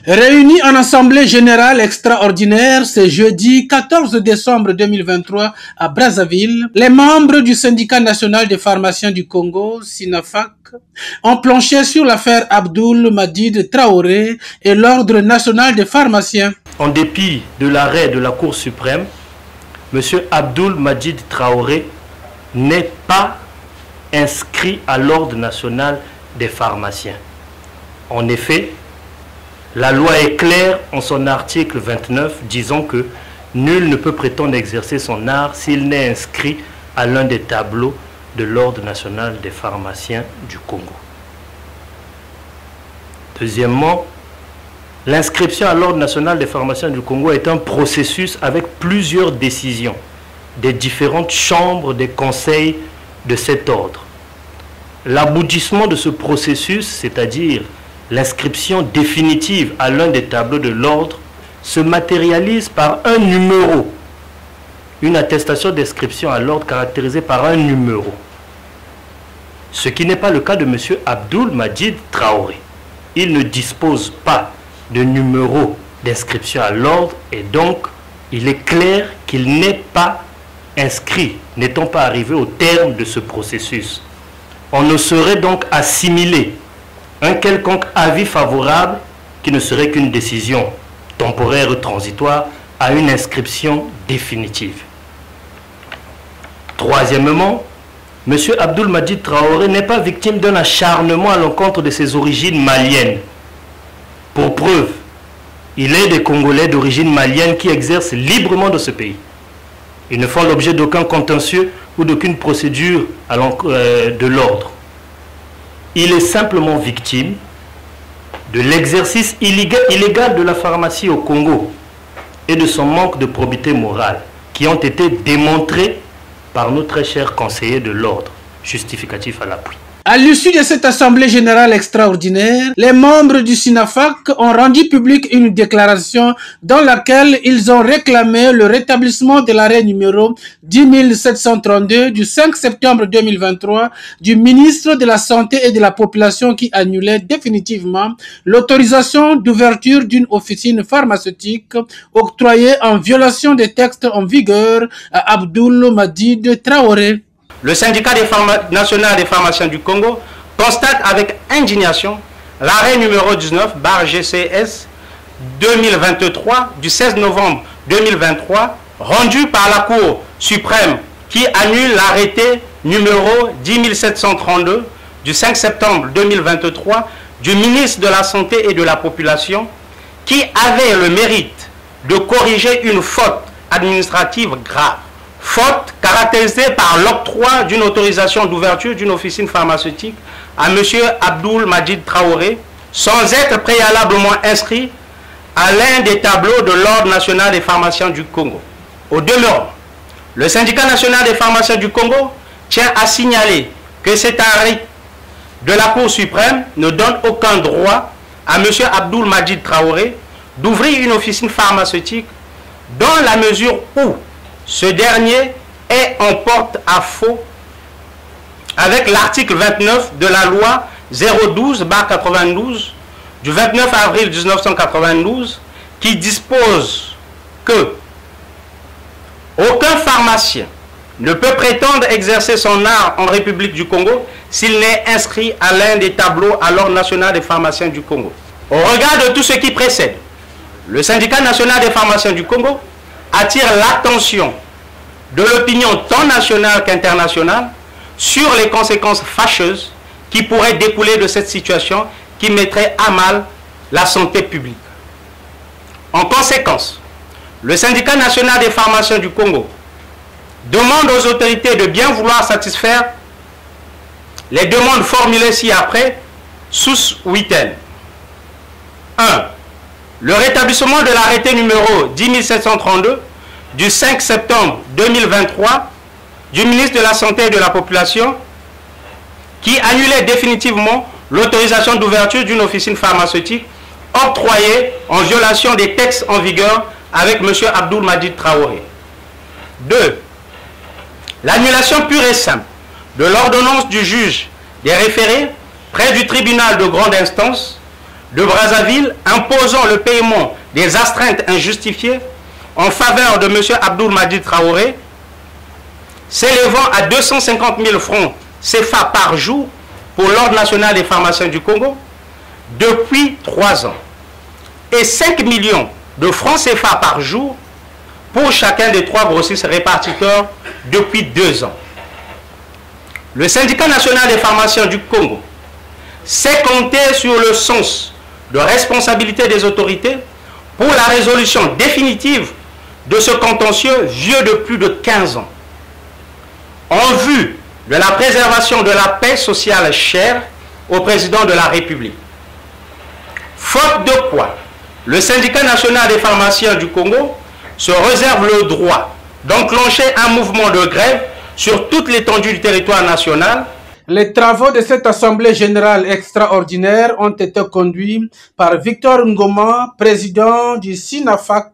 Réunis en assemblée générale extraordinaire ce jeudi 14 décembre 2023 à Brazzaville, les membres du syndicat national des pharmaciens du Congo, SINAFAC, ont planché sur l'affaire Abdoul Madjid Traoré et l'ordre national des pharmaciens. En dépit de l'arrêt de la Cour suprême, M. Abdoul Madjid Traoré n'est pas inscrit à l'ordre national des pharmaciens. En effet, la loi est claire en son article 29 disant que nul ne peut prétendre exercer son art s'il n'est inscrit à l'un des tableaux de l'ordre national des pharmaciens du Congo. Deuxièmement, l'inscription à l'ordre national des pharmaciens du Congo est un processus avec plusieurs décisions des différentes chambres des conseils de cet ordre. L'aboutissement de ce processus, c'est-à-dire l'inscription définitive à l'un des tableaux de l'ordre, se matérialise par un numéro, une attestation d'inscription à l'ordre caractérisée par un numéro. Ce qui n'est pas le cas de M. Abdoul Madjid Traoré. Il ne dispose pas de numéro d'inscription à l'ordre et donc il est clair qu'il n'est pas inscrit, n'étant pas arrivé au terme de ce processus. On ne saurait donc assimiler un quelconque avis favorable qui ne serait qu'une décision temporaire ou transitoire à une inscription définitive. Troisièmement, M. Abdoul Madjid Traoré n'est pas victime d'un acharnement à l'encontre de ses origines maliennes. Pour preuve, il est des Congolais d'origine malienne qui exercent librement dans ce pays. Ils ne font l'objet d'aucun contentieux ou d'aucune procédure de l'ordre. Il est simplement victime de l'exercice illégal de la pharmacie au Congo et de son manque de probité morale qui ont été démontrés par nos très chers conseillers de l'ordre, justificatif à l'appui. À l'issue de cette assemblée générale extraordinaire, les membres du SINAFAC ont rendu public une déclaration dans laquelle ils ont réclamé le rétablissement de l'arrêt numéro 10732 du 5 septembre 2023 du ministre de la Santé et de la Population qui annulait définitivement l'autorisation d'ouverture d'une officine pharmaceutique octroyée en violation des textes en vigueur à Abdoul Madjid Traoré. Le syndicat national des pharmaciens du Congo constate avec indignation l'arrêt numéro 19/GCS 2023 du 16 novembre 2023 rendu par la Cour suprême qui annule l'arrêté numéro 10732 du 5 septembre 2023 du ministre de la Santé et de la Population qui avait le mérite de corriger une faute administrative grave. Faute caractérisée par l'octroi d'une autorisation d'ouverture d'une officine pharmaceutique à M. Abdoul Madjid Traoré sans être préalablement inscrit à l'un des tableaux de l'Ordre national des pharmaciens du Congo. Au demeurant, le syndicat national des pharmaciens du Congo tient à signaler que cet arrêt de la Cour suprême ne donne aucun droit à M. Abdoul Madjid Traoré d'ouvrir une officine pharmaceutique dans la mesure où ce dernier est en porte-à-faux avec l'article 29 de la loi 012/92 du 29 avril 1992 qui dispose que aucun pharmacien ne peut prétendre exercer son art en République du Congo s'il n'est inscrit à l'un des tableaux à l'Ordre national des pharmaciens du Congo. Au regard de tout ce qui précède, le syndicat national des pharmaciens du Congo attire l'attention de l'opinion tant nationale qu'internationale sur les conséquences fâcheuses qui pourraient découler de cette situation qui mettrait à mal la santé publique. En conséquence, le syndicat national des pharmaciens du Congo demande aux autorités de bien vouloir satisfaire les demandes formulées ci-après sous 8 N. 1. Le rétablissement de l'arrêté numéro 10732 du 5 septembre 2023 du ministre de la Santé et de la Population qui annulait définitivement l'autorisation d'ouverture d'une officine pharmaceutique octroyée en violation des textes en vigueur avec M. Abdoul Madjid Traoré. 2. L'annulation pure et simple de l'ordonnance du juge des référés près du tribunal de grande instance de Brazzaville imposant le paiement des astreintes injustifiées en faveur de M. Abdoul Madjid Traoré, s'élevant à 250 000 francs CFA par jour pour l'Ordre national des pharmaciens du Congo depuis 3 ans et 5 millions de francs CFA par jour pour chacun des 3 grossistes répartiteurs depuis 2 ans. Le syndicat national des pharmaciens du Congo sait compter sur le sens de responsabilité des autorités pour la résolution définitive de ce contentieux vieux de plus de 15 ans. En vue de la préservation de la paix sociale chère au président de la République. Faute de quoi, le syndicat national des pharmaciens du Congo se réserve le droit d'enclencher un mouvement de grève sur toute l'étendue du territoire national. Les travaux de cette Assemblée générale extraordinaire ont été conduits par Victor Ngoma, président du SINAFAC,